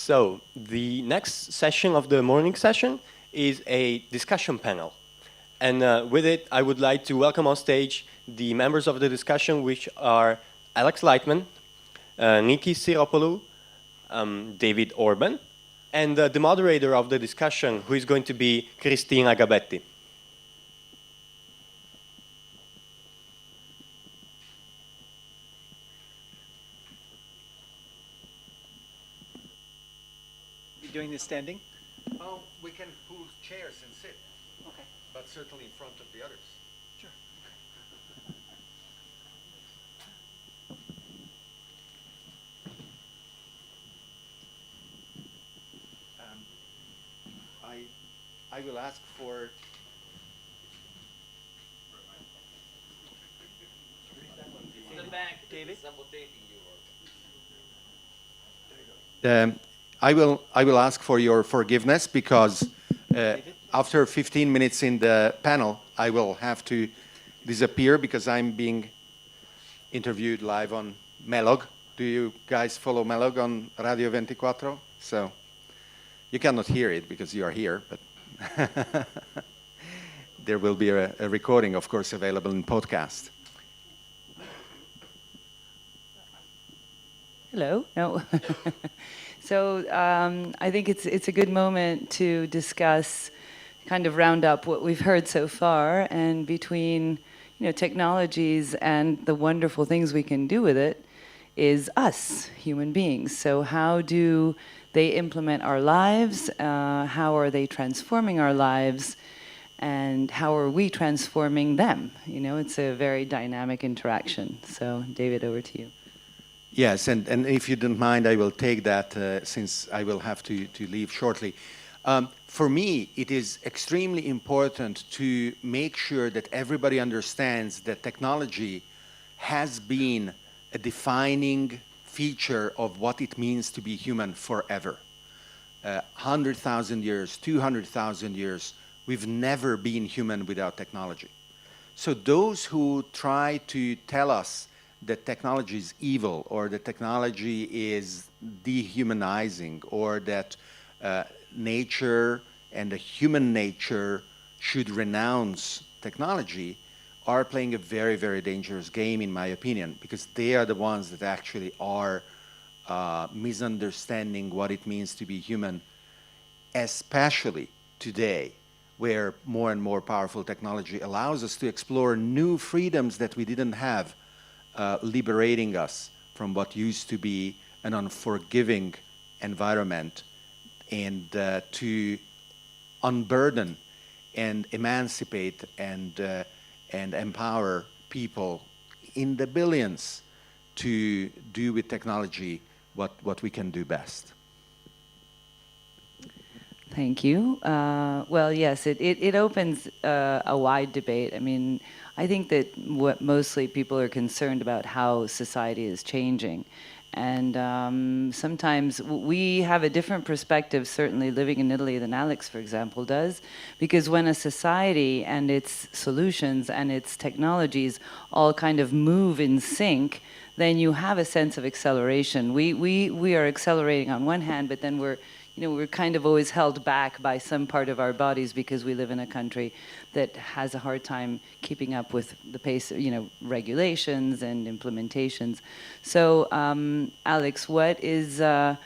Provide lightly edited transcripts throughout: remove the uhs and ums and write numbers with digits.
So the next session of the morning session is a discussion panel. And with it, I would like to welcome on stage the members of the discussion, which are Alex Lightman, Niki Siropoulou, David Orban, and the moderator of the discussion, who is going to be Cristina Gabetti. Doing this standing? We can pull chairs and sit. Okay. But certainly in front of the others. Sure. I will ask for. In the back, David. I will ask for your forgiveness because after 15 minutes in the panel, I will have to disappear because I'm being interviewed live on Melog. Do you guys follow Melog on Radio 24? So you cannot hear it because you are here, but there will be a recording, of course, available in podcast. Hello. No. So I think it's a good moment to discuss, kind of round up what we've heard so far, and between technologies and the wonderful things we can do with it is us, human beings. So how do they implement our lives? How are they transforming our lives? And how are we transforming them? It's a very dynamic interaction. So David, over to you. Yes, and if you don't mind, I will take that since I will have to leave shortly. For me, it is extremely important to make sure that everybody understands that technology has been a defining feature of what it means to be human forever. 100,000 years, 200,000 years, we've never been human without technology. So those who try to tell us that technology is evil, or that technology is dehumanizing, or that nature and the human nature should renounce technology, are playing a very, very dangerous game, in my opinion, because they are the ones that actually are misunderstanding what it means to be human, especially today, where more and more powerful technology allows us to explore new freedoms that we didn't have, liberating us from what used to be an unforgiving environment, and to unburden and emancipate and empower people in the billions to do with technology what we can do best. Thank you. Well, yes, it opens a wide debate. I mean, I think that what mostly people are concerned about how society is changing. And sometimes we have a different perspective, certainly living in Italy, than Alex, for example, does. Because when a society and its solutions and its technologies all kind of move in sync, then you have a sense of acceleration. We are accelerating on one hand, but then we're kind of always held back by some part of our bodies because we live in a country that has a hard time keeping up with the pace, regulations and implementations. So, Alex, what is a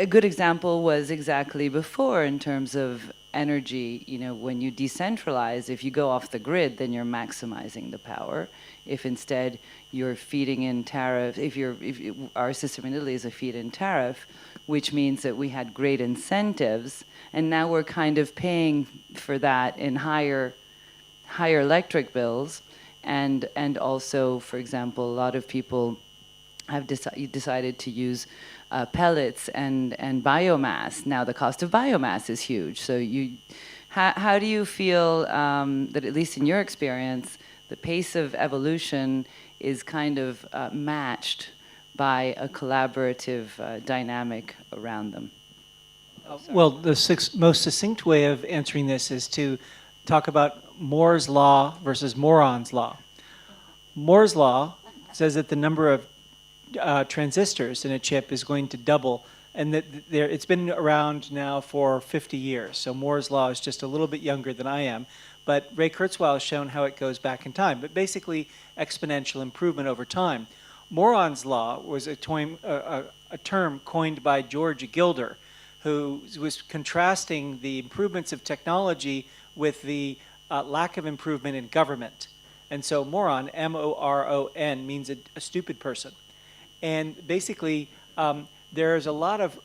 good example was exactly before in terms of energy. When you decentralize, if you go off the grid, then you're maximizing the power. If instead you're feeding in tariff, our system in Italy is a feed-in tariff, which means that we had great incentives, and now we're kind of paying for that in higher electric bills, and also, for example, a lot of people have decided to use pellets and biomass. Now the cost of biomass is huge. So how do you feel that, at least in your experience, the pace of evolution is kind of matched by a collaborative dynamic around them? Well, the most succinct way of answering this is to talk about Moore's law versus Moron's law. Moore's law says that the number of transistors in a chip is going to double and that it's been around now for 50 years. So Moore's law is just a little bit younger than I am, but Ray Kurzweil has shown how it goes back in time. But basically, exponential improvement over time. Moron's law was a term coined by George Gilder, who was contrasting the improvements of technology with the lack of improvement in government. And so moron, M-O-R-O-N, means a stupid person. And basically, there's a lot of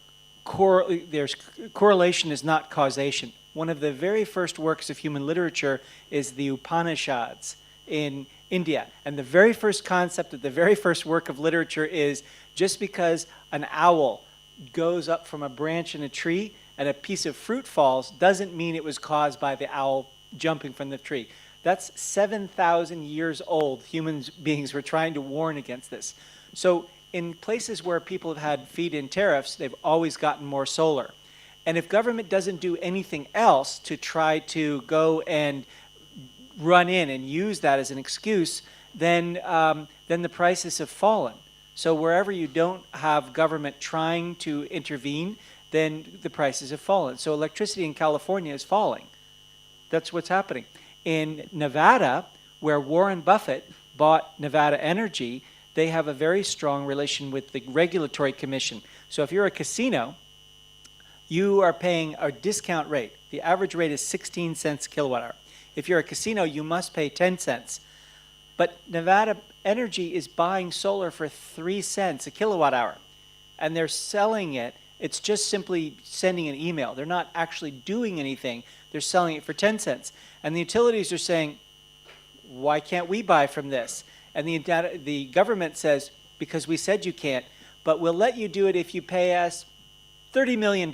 correlation is not causation. One of the very first works of human literature is the Upanishads in India. And the very first concept of the very first work of literature is just because an owl goes up from a branch in a tree and a piece of fruit falls doesn't mean it was caused by the owl jumping from the tree. That's 7,000 years old. Human beings were trying to warn against this. So in places where people have had feed-in tariffs, they've always gotten more solar. And if government doesn't do anything else to try to go and run in and use that as an excuse, then the prices have fallen. So wherever you don't have government trying to intervene, then the prices have fallen. So electricity in California is falling. That's what's happening. In Nevada, where Warren Buffett bought Nevada Energy, they have a very strong relation with the regulatory commission. So if you're a casino, you are paying a discount rate. The average rate is 16 cents a kilowatt hour. If you're a casino, you must pay 10 cents. But Nevada Energy is buying solar for 3 cents a kilowatt hour, and they're selling it. It's just simply sending an email. They're not actually doing anything. They're selling it for 10 cents. And the utilities are saying, why can't we buy from this? And the government says, because we said you can't, but we'll let you do it if you pay us $30 million.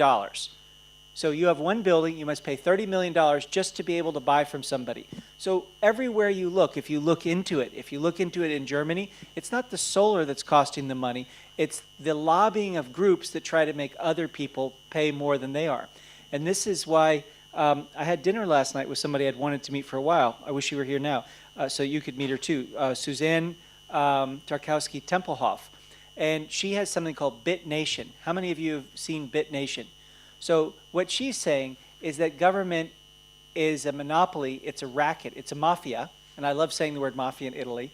So you have one building, you must pay $30 million just to be able to buy from somebody. So everywhere you look, if you look into it in Germany, it's not the solar that's costing the money, it's the lobbying of groups that try to make other people pay more than they are. And this is why I had dinner last night with somebody I'd wanted to meet for a while. I wish you were here now, so you could meet her too. Suzanne Tarkowski-Tempelhoff. And she has something called Bit Nation. How many of you have seen Bit Nation? So what she's saying is that government is a monopoly, it's a racket, it's a mafia, and I love saying the word mafia in Italy.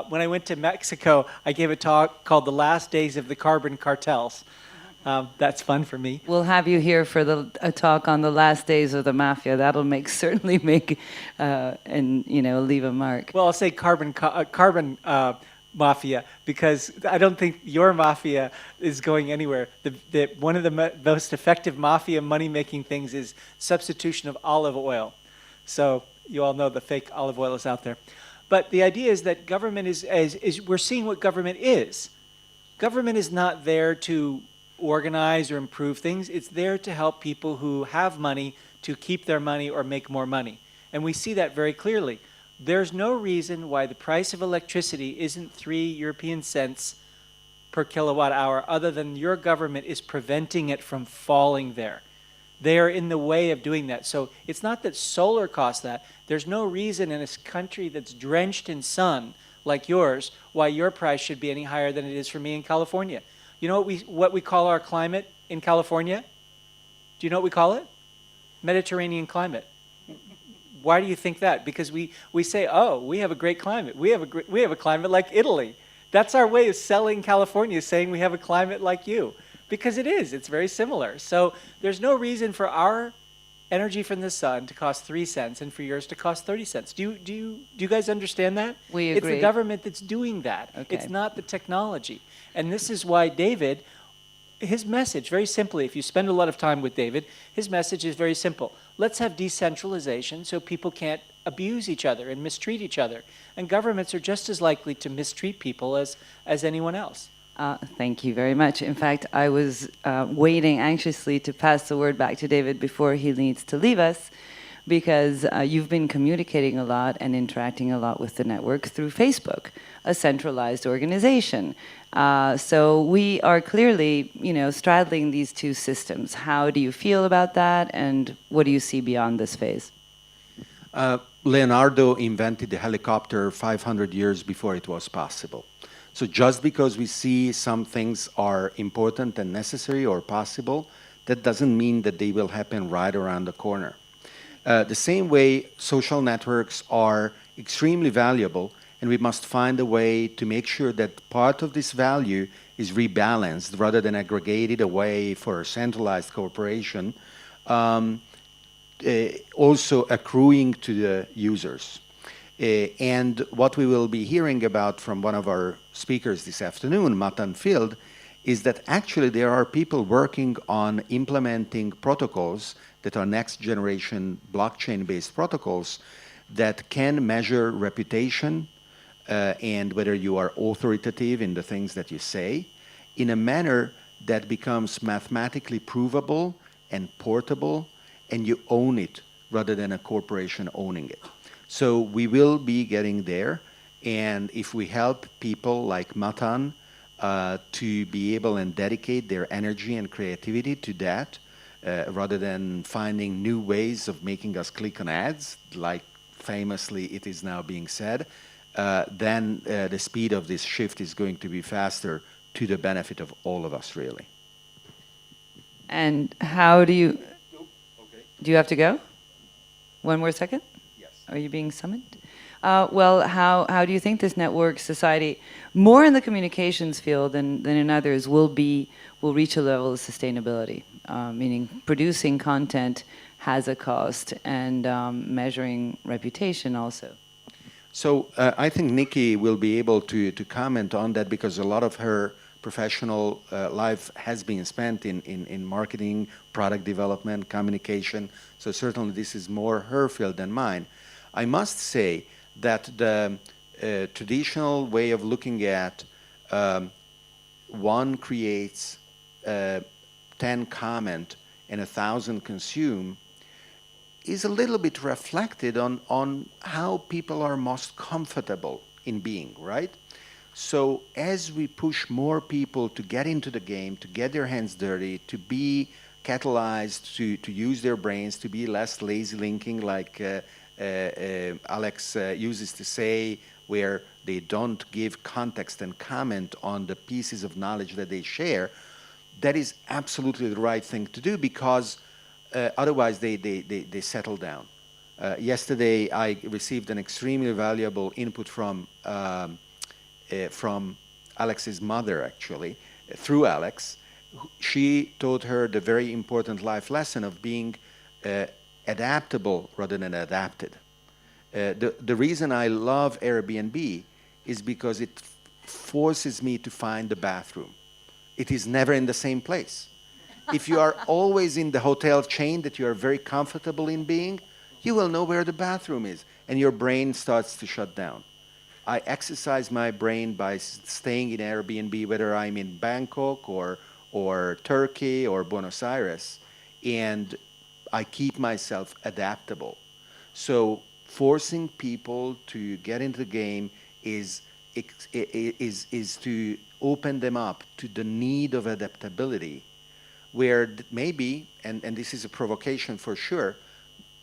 When I went to Mexico, I gave a talk called The Last Days of the Carbon Cartels. That's fun for me. We'll have you here for a talk on the last days of the mafia. That'll certainly make and leave a mark. Well, I'll say carbon mafia, because I don't think your mafia is going anywhere. One of the most effective mafia money-making things is substitution of olive oil. So you all know the fake olive oil is out there. But the idea is that government is we're seeing what government is. Government is not there to organize or improve things. It's there to help people who have money to keep their money or make more money. And we see that very clearly. There's no reason why the price of electricity isn't 3 European cents per kilowatt hour other than your government is preventing it from falling there. They are in the way of doing that. So it's not that solar costs that. There's no reason in a country that's drenched in sun like yours why your price should be any higher than it is for me in California. You know what we call our climate in California? Do you know what we call it? Mediterranean climate. Why do you think that? Because we say, oh, we have a great climate. We have a climate like Italy. That's our way of selling California, saying we have a climate like you. Because it is. It's very similar. So there's no reason for our energy from the sun to cost 3 cents and for yours to cost 30 cents. Do you guys understand that? We agree. It's the government that's doing that. Okay. It's not the technology. And this is why David, his message, very simply, if you spend a lot of time with David, his message is very simple. Let's have decentralization so people can't abuse each other and mistreat each other. And governments are just as likely to mistreat people as anyone else. Thank you very much. In fact, I was waiting anxiously to pass the word back to David before he needs to leave us, because you've been communicating a lot and interacting a lot with the network through Facebook, a centralized organization. So we are clearly, straddling these two systems. How do you feel about that, and what do you see beyond this phase? Leonardo invented the helicopter 500 years before it was possible. So just because we see some things are important and necessary or possible, that doesn't mean that they will happen right around the corner. The same way, social networks are extremely valuable, and we must find a way to make sure that part of this value is rebalanced rather than aggregated away for a centralized corporation, also accruing to the users. And what we will be hearing about from one of our speakers this afternoon, Matan Field, is that actually there are people working on implementing protocols that are next generation blockchain-based protocols that can measure reputation and whether you are authoritative in the things that you say in a manner that becomes mathematically provable and portable, and you own it rather than a corporation owning it. So we will be getting there, and if we help people like Matan to be able and dedicate their energy and creativity to that, rather than finding new ways of making us click on ads, like famously it is now being said, then the speed of this shift is going to be faster to the benefit of all of us, really. And how do you... Do you have to go? One more second? Yes. Are you being summoned? Well, how do you think this network society, more in the communications field than in others, will reach a level of sustainability? Meaning producing content has a cost, and measuring reputation also. So I think Nikki will be able to comment on that, because a lot of her professional life has been spent in marketing, product development, communication. So certainly this is more her field than mine. I must say that the traditional way of looking at one creates 10 comment and 1,000 consume is a little bit reflected on how people are most comfortable in being, right? So as we push more people to get into the game, to get their hands dirty, to be catalyzed, to use their brains, to be less lazy linking, like Alex uses to say, where they don't give context and comment on the pieces of knowledge that they share, that is absolutely the right thing to do, because otherwise they settle down. Yesterday I received an extremely valuable input from Alex's mother, actually, through Alex. She taught her the very important life lesson of being adaptable rather than adapted. The reason I love Airbnb is because it forces me to find the bathroom. It is never in the same place. If you are always in the hotel chain that you are very comfortable in being, you will know where the bathroom is, and your brain starts to shut down. I exercise my brain by staying in Airbnb, whether I'm in Bangkok or Turkey or Buenos Aires, and I keep myself adaptable. So forcing people to get into the game is to open them up to the need of adaptability, where maybe, and this is a provocation for sure,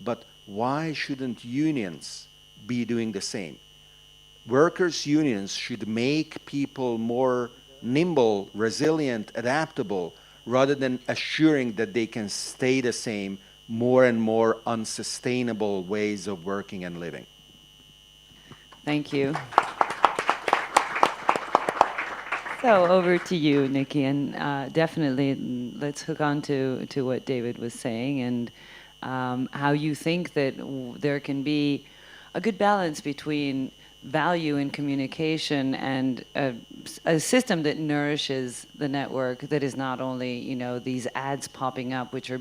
but why shouldn't unions be doing the same? Workers' unions should make people more nimble, resilient, adaptable, rather than assuring that they can stay the same, more and more unsustainable ways of working and living. Thank you. So over to you, Nikki, and definitely let's hook on to what David was saying, and how you think that there can be a good balance between value in communication and a system that nourishes the network, that is not only, you know, these ads popping up, which are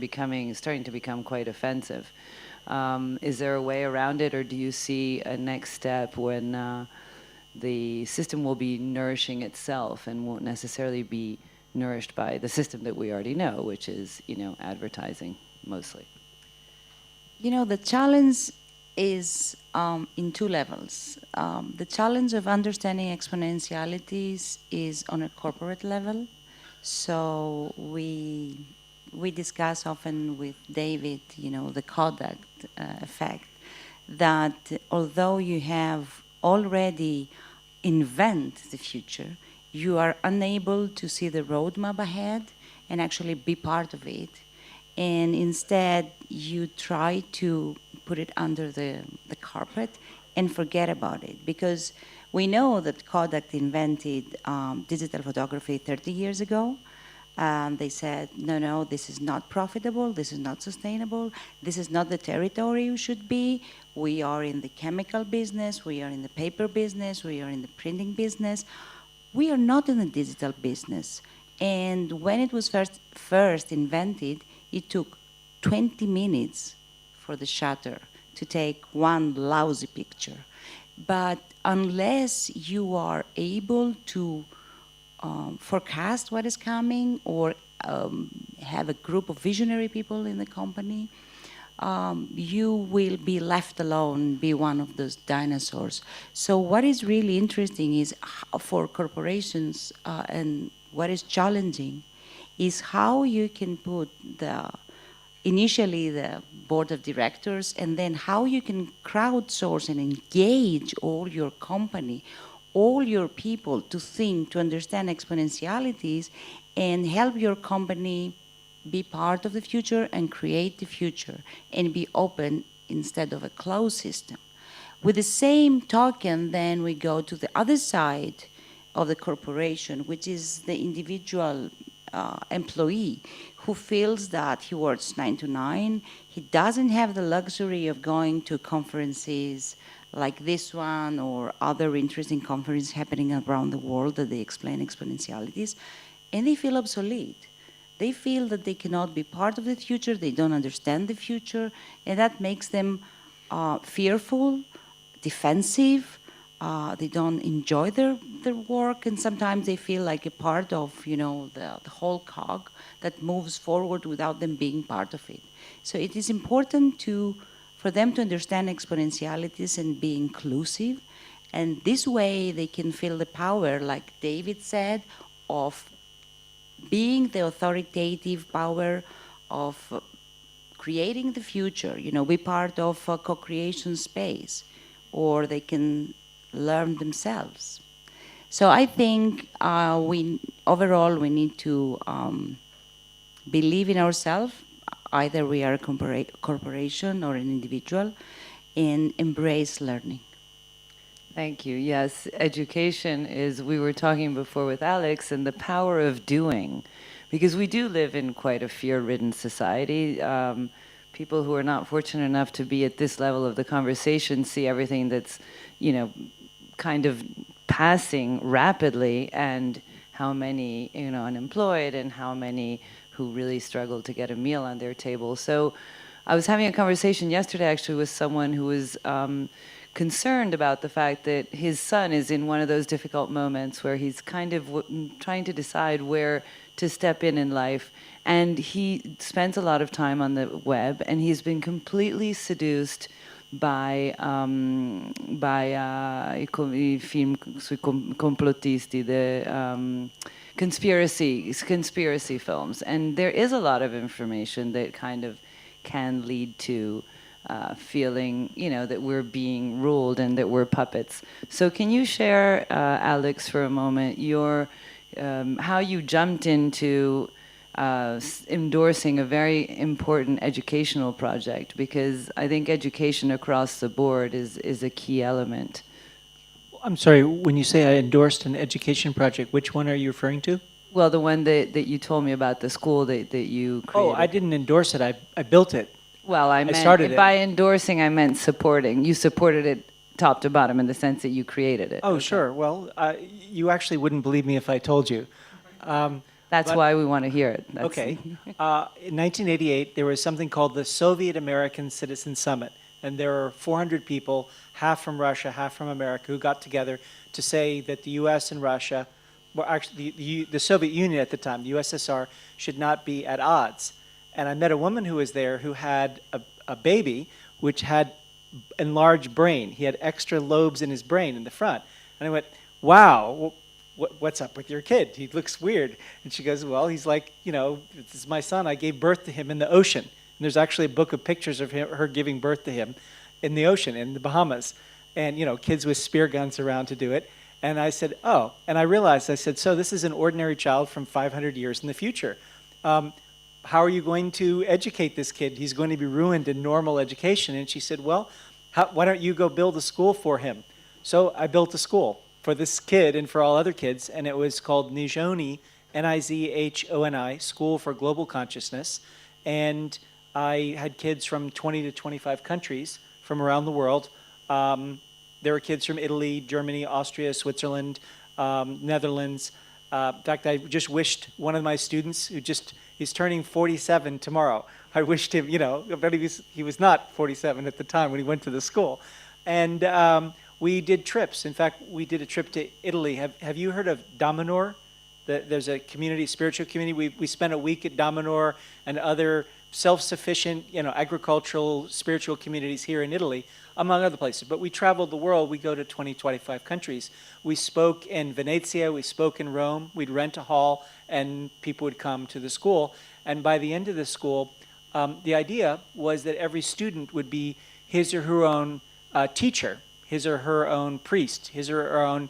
starting to become quite offensive. Is there a way around it, or do you see a next step when the system will be nourishing itself and won't necessarily be nourished by the system that we already know, which is, you know, advertising mostly? You know, the challenge is in two levels. The challenge of understanding exponentialities is on a corporate level. So we discuss often with David, you know, the Kodak effect, that although you have already invent the future, you are unable to see the roadmap ahead and actually be part of it. And instead, you try to put it under the carpet and forget about it. Because we know that Kodak invented digital photography 30 years ago. They said, no, this is not profitable, this is not sustainable, this is not the territory you should be. We are in the chemical business, we are in the paper business, we are in the printing business. We are not in the digital business. And when it was first invented, it took 20 minutes for the shutter to take one lousy picture. But unless you are able to forecast what is coming or have a group of visionary people in the company, you will be left alone, be one of those dinosaurs. So what is really interesting is for corporations and what is challenging is how you can put initially the board of directors, and then how you can crowdsource and engage all your company, all your people to think, to understand exponentialities and help your company be part of the future and create the future and be open instead of a closed system. With the same token, then we go to the other side of the corporation, which is the individual employee who feels that he works 9 to 9. He doesn't have the luxury of going to conferences like this one or other interesting conferences happening around the world that they explain exponentialities, and they feel obsolete. They feel that they cannot be part of the future, they don't understand the future, and that makes them fearful, defensive, they don't enjoy their work, and sometimes they feel like a part of, the whole cog that moves forward without them being part of it. So it is important for them to understand exponentialities and be inclusive. And this way they can feel the power, like David said, of being the authoritative power of creating the future, be part of a co-creation space, or they can learn themselves. So I think overall we need to believe in ourselves. Either we are a corporation or an individual, and embrace learning. Thank you. Yes, education is, we were talking before with Alex, and the power of doing, because we do live in quite a fear-ridden society. People who are not fortunate enough to be at this level of the conversation see everything that's, kind of passing rapidly, and how many, unemployed, and how many who really struggle to get a meal on their table. So I was having a conversation yesterday actually with someone who was concerned about the fact that his son is in one of those difficult moments where he's kind of trying to decide where to step in life, and he spends a lot of time on the web, and he's been completely seduced by i film sui complottisti, the conspiracy films, and there is a lot of information that kind of can lead to feeling, that we're being ruled and that we're puppets. So can you share, Alex, for a moment, how you jumped into endorsing a very important educational project? Because I think education across the board is a key element. I'm sorry, when you say I endorsed an education project, which one are you referring to? Well, the one that you told me about, the school that you created. Oh, I didn't endorse it, I built it. Well, I meant, started it. By endorsing, I meant supporting. You supported it top to bottom in the sense that you created it. Oh, Okay. sure. Well, you actually wouldn't believe me if I told you. That's why we want to hear it. Okay. In 1988, there was something called the Soviet American Citizen Summit. And there were 400 people, half from Russia, half from America, who got together to say that the U.S. and Russia, well, actually the Soviet Union at the time, the USSR, should not be at odds. And I met a woman who was there who had a baby which had enlarged brain. He had extra lobes in his brain in the front. And I went, wow, what's up with your kid? He looks weird. And she goes, well, he's like, this is my son. I gave birth to him in the ocean. And there's actually a book of pictures of her giving birth to him in the ocean, in the Bahamas. And, kids with spear guns around to do it. And I said, oh, and I realized, I said, so this is an ordinary child from 500 years in the future. How are you going to educate this kid? He's going to be ruined in normal education. And she said, well, why don't you go build a school for him? So I built a school for this kid and for all other kids, and it was called Nizhoni, Nizhoni, School for Global Consciousness. And I had kids from 20 to 25 countries from around the world. There were kids from Italy, Germany, Austria, Switzerland, Netherlands. In fact, I just wished one of my students, he's turning 47 tomorrow. I wished him, but he was not 47 at the time when he went to the school. And we did trips. In fact, we did a trip to Italy. Have you heard of Damanhur? There's a community, spiritual community. We spent a week at Damanhur and other self-sufficient, agricultural, spiritual communities here in Italy, among other places. But we traveled the world. We go to 20, 25 countries. We spoke in Venezia. We spoke in Rome. We'd rent a hall, and people would come to the school. And by the end of the school, the idea was that every student would be his or her own teacher, his or her own priest, his or her own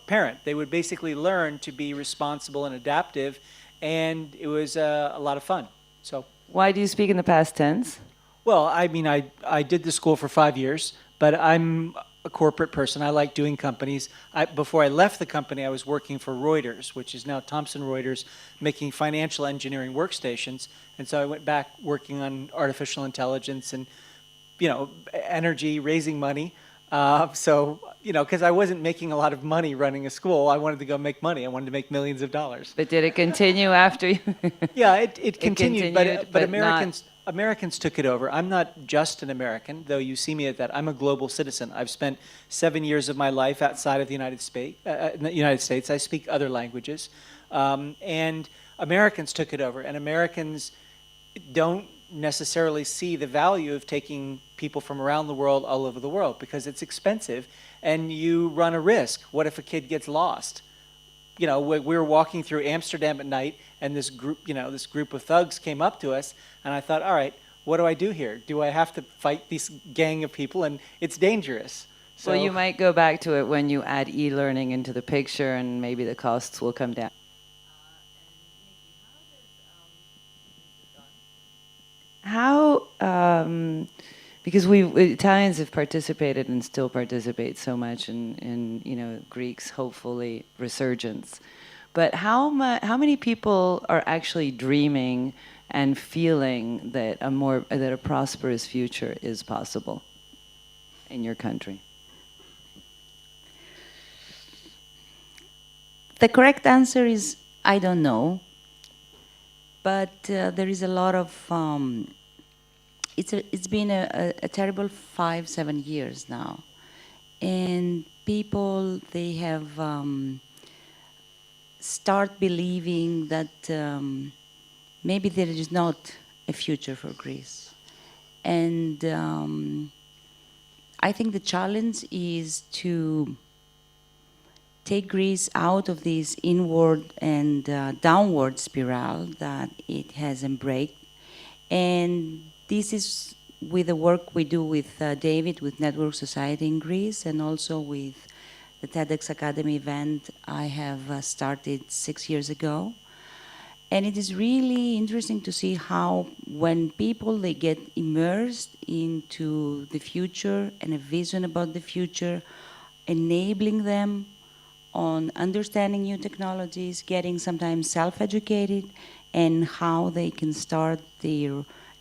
parent. They would basically learn to be responsible and adaptive, and it was a lot of fun. So, Why do you speak in the past tense? well, I mean, I did the school for 5 years, but I'm a corporate person. I like doing companies. Before I left the company, I was working for Reuters, which is now Thomson Reuters, making financial engineering workstations. And so I went back working on artificial intelligence and, energy, raising money. Because I wasn't making a lot of money running a school, I wanted to go make money. I wanted to make millions of dollars. But did it continue after you? Yeah, it continued, continued, but not- Americans took it over. I'm not just an American, though you see me as that. I'm a global citizen. I've spent 7 years of my life outside of the United States. I speak other languages, and Americans took it over. And Americans don't necessarily see the value of taking people from around the world all over the world because it's expensive, and you run a risk. What if a kid gets lost? We were walking through Amsterdam at night, and this group of thugs came up to us, and I thought, all right, what do I do here? Do I have to fight this gang of people? And it's dangerous. So, Well, you might go back to it when you add e-learning into the picture, and maybe the costs will come down. How, because Italians have participated and still participate so much in Greeks, hopefully resurgence. But how many people are actually dreaming and feeling that a prosperous future is possible in your country? The correct answer is I don't know, but there is a lot of. It's been a terrible 5-7 years now, and people they have start believing that maybe there is not a future for Greece, and I think the challenge is to take Greece out of this inward and downward spiral that it has embraced. And this is with the work we do with David, with Network Society in Greece, and also with the TEDx Academy event I have started 6 years ago. And it is really interesting to see how when people, they get immersed into the future and a vision about the future, enabling them on understanding new technologies, getting sometimes self-educated, and how they can start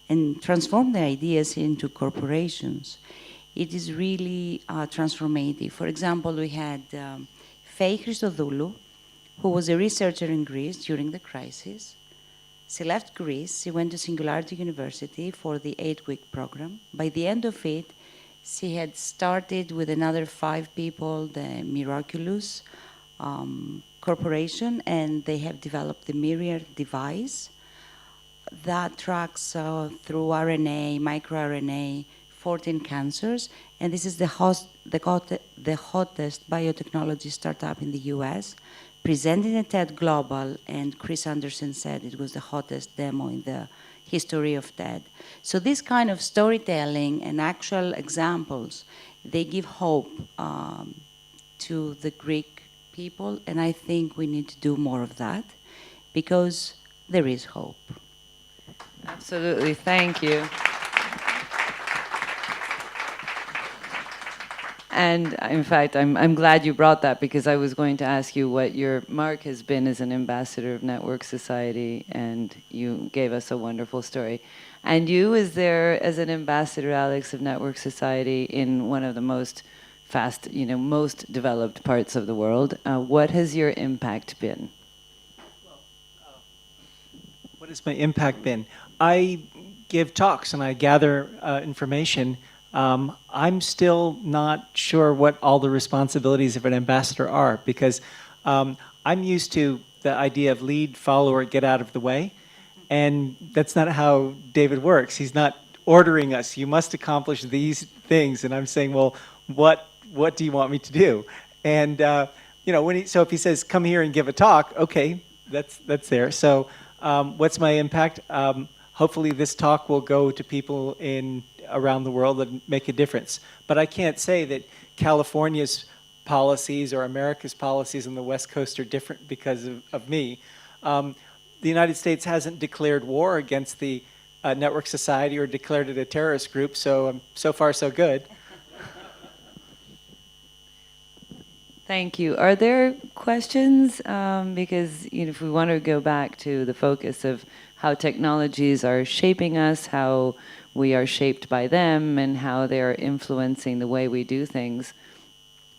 and transform their ideas into corporations. It is really transformative. For example, we had Faye Christodoulou, who was a researcher in Greece during the crisis. She left Greece, she went to Singularity University for the 8-week program. By the end of it, she had started with another 5 people, the Miraculous Corporation, and they have developed the Myriad device that tracks through RNA, microRNA, 14 cancers. And this is the hottest biotechnology startup in the US, presented at TED Global, and Chris Anderson said it was the hottest demo in the history of TED. So this kind of storytelling and actual examples, they give hope to the Greek people, and I think we need to do more of that because there is hope. Absolutely, thank you. And in fact, I'm glad you brought that, because I was going to ask you what your mark has been as an ambassador of Network Society, and you gave us a wonderful story. And you, as an ambassador, Alex, of Network Society in one of the most most developed parts of the world, what has your impact been? What has my impact been? I give talks and I gather information. I'm still not sure what all the responsibilities of an ambassador are, because I'm used to the idea of lead, follower, get out of the way. And that's not how David works. He's not ordering us, you must accomplish these things. And I'm saying, well, what do you want me to do? And so if he says, come here and give a talk, okay, that's there. So what's my impact? Hopefully this talk will go to people around the world and make a difference. But I can't say that California's policies or America's policies on the West Coast are different because of me. The United States hasn't declared war against the Network Society or declared it a terrorist group, so so far so good. Thank you. Are there questions? Because if we want to go back to the focus of how technologies are shaping us, how we are shaped by them, and how they're influencing the way we do things,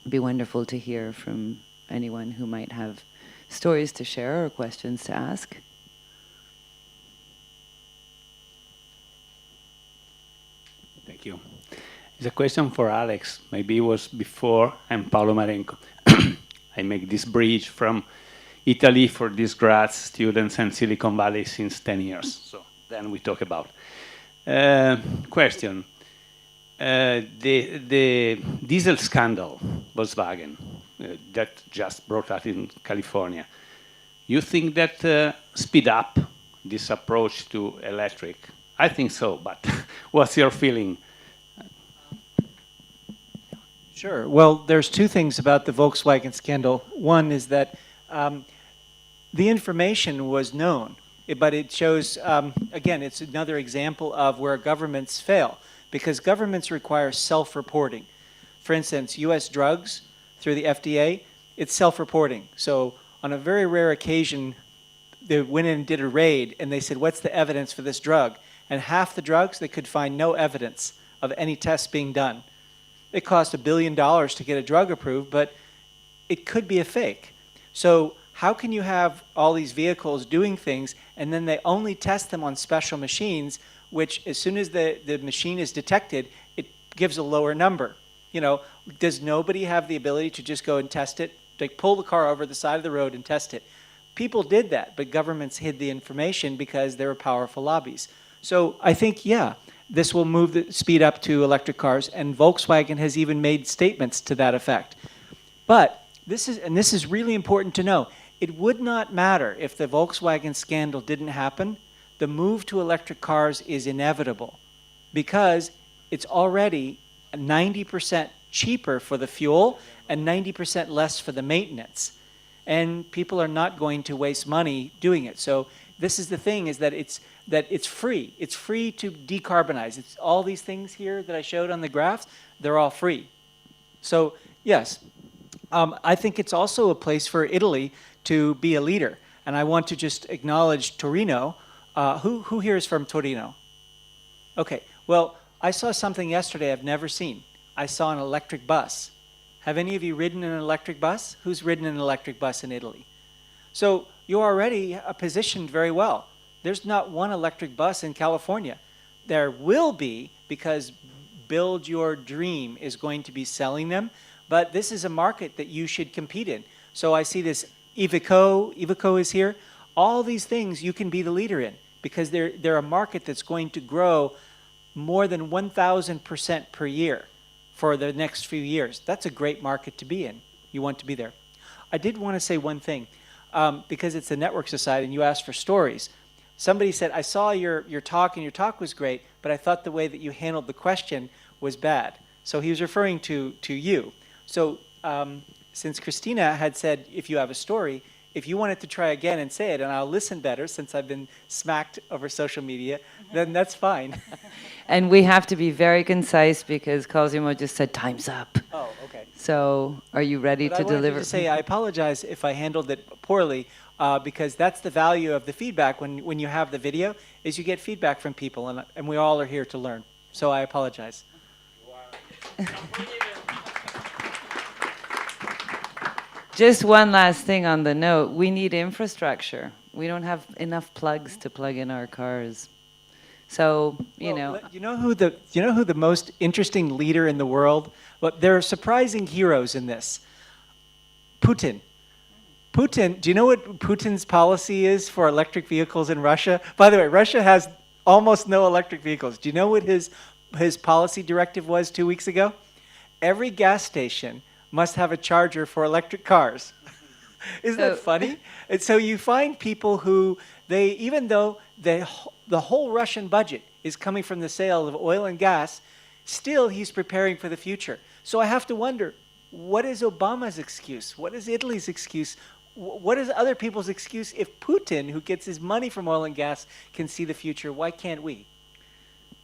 it'd be wonderful to hear from anyone who might have stories to share or questions to ask. Thank you. It's a question for Alex. Maybe it was before I'm Paolo Marenco. I make this bridge from Italy for these grad students and Silicon Valley since 10 years. So then we talk about. Question. The diesel scandal, Volkswagen, that just brought out in California. You think that speed up this approach to electric? I think so, but what's your feeling? Sure. Well, there's two things about the Volkswagen scandal. One is that the information was known, but it shows, again, it's another example of where governments fail, because governments require self-reporting. For instance, U.S. drugs through the FDA, it's self-reporting. So on a very rare occasion, they went in and did a raid, and they said, what's the evidence for this drug? And half the drugs, they could find no evidence of any tests being done. It cost $1 billion to get a drug approved, but it could be a fake. So how can you have all these vehicles doing things, and then they only test them on special machines, which as soon as the machine is detected, it gives a lower number? Does nobody have the ability to just go and test it? Like pull the car over the side of the road and test it. People did that, but governments hid the information because there were powerful lobbies. So I think, yeah, this will move the speed up to electric cars, and Volkswagen has even made statements to that effect. But this is really important to know. It would not matter if the Volkswagen scandal didn't happen. The move to electric cars is inevitable because it's already 90% cheaper for the fuel and 90% less for the maintenance. And people are not going to waste money doing it. So this is the thing, is that it's free. It's free to decarbonize. It's all these things here that I showed on the graphs, they're all free. So yes, I think it's also a place for Italy to be a leader. And I want to just acknowledge Torino. Who here is from Torino? Okay, well, I saw something yesterday I've never seen. I saw an electric bus. Have any of you ridden in an electric bus? Who's ridden in an electric bus in Italy? So you're already positioned very well. There's not one electric bus in California. There will be, because Build Your Dream is going to be selling them, but this is a market that you should compete in. So I see this Iveco is here. All these things you can be the leader in, because they're a market that's going to grow more than 1,000% per year for the next few years. That's a great market to be in. You want to be there. I did want to say one thing, because it's a network society and you asked for stories. Somebody said, I saw your talk and your talk was great, but I thought the way that you handled the question was bad. So he was referring to you. So since Christina had said, if you have a story, if you wanted to try again and say it, and I'll listen better since I've been smacked over social media, then that's fine. And we have to be very concise because Cosimo just said time's up. Oh, okay. So are you ready But to I wanted deliver? to say I apologize if I handled it poorly, because that's the value of the feedback when you have the video, is you get feedback from people, and we all are here to learn. So I apologize. Just one last thing on the note. We need infrastructure. We don't have enough plugs to plug in our cars. So, you know. You know who the most interesting leader in the world? But there are surprising heroes in this. Putin. Putin, do you know what Putin's policy is for electric vehicles in Russia? By the way, Russia has almost no electric vehicles. Do you know what his policy directive was 2 weeks ago? Every gas station must have a charger for electric cars. Isn't that funny? And so you find people who even though the whole Russian budget is coming from the sale of oil and gas, still he's preparing for the future. So I have to wonder, what is Obama's excuse? What is Italy's excuse? What is other people's excuse? If Putin, who gets his money from oil and gas, can see the future, why can't we?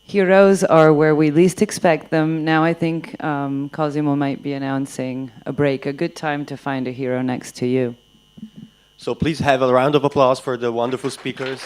Heroes are where we least expect them. Now I think Cosimo might be announcing a break, a good time to find a hero next to you. So please have a round of applause for the wonderful speakers.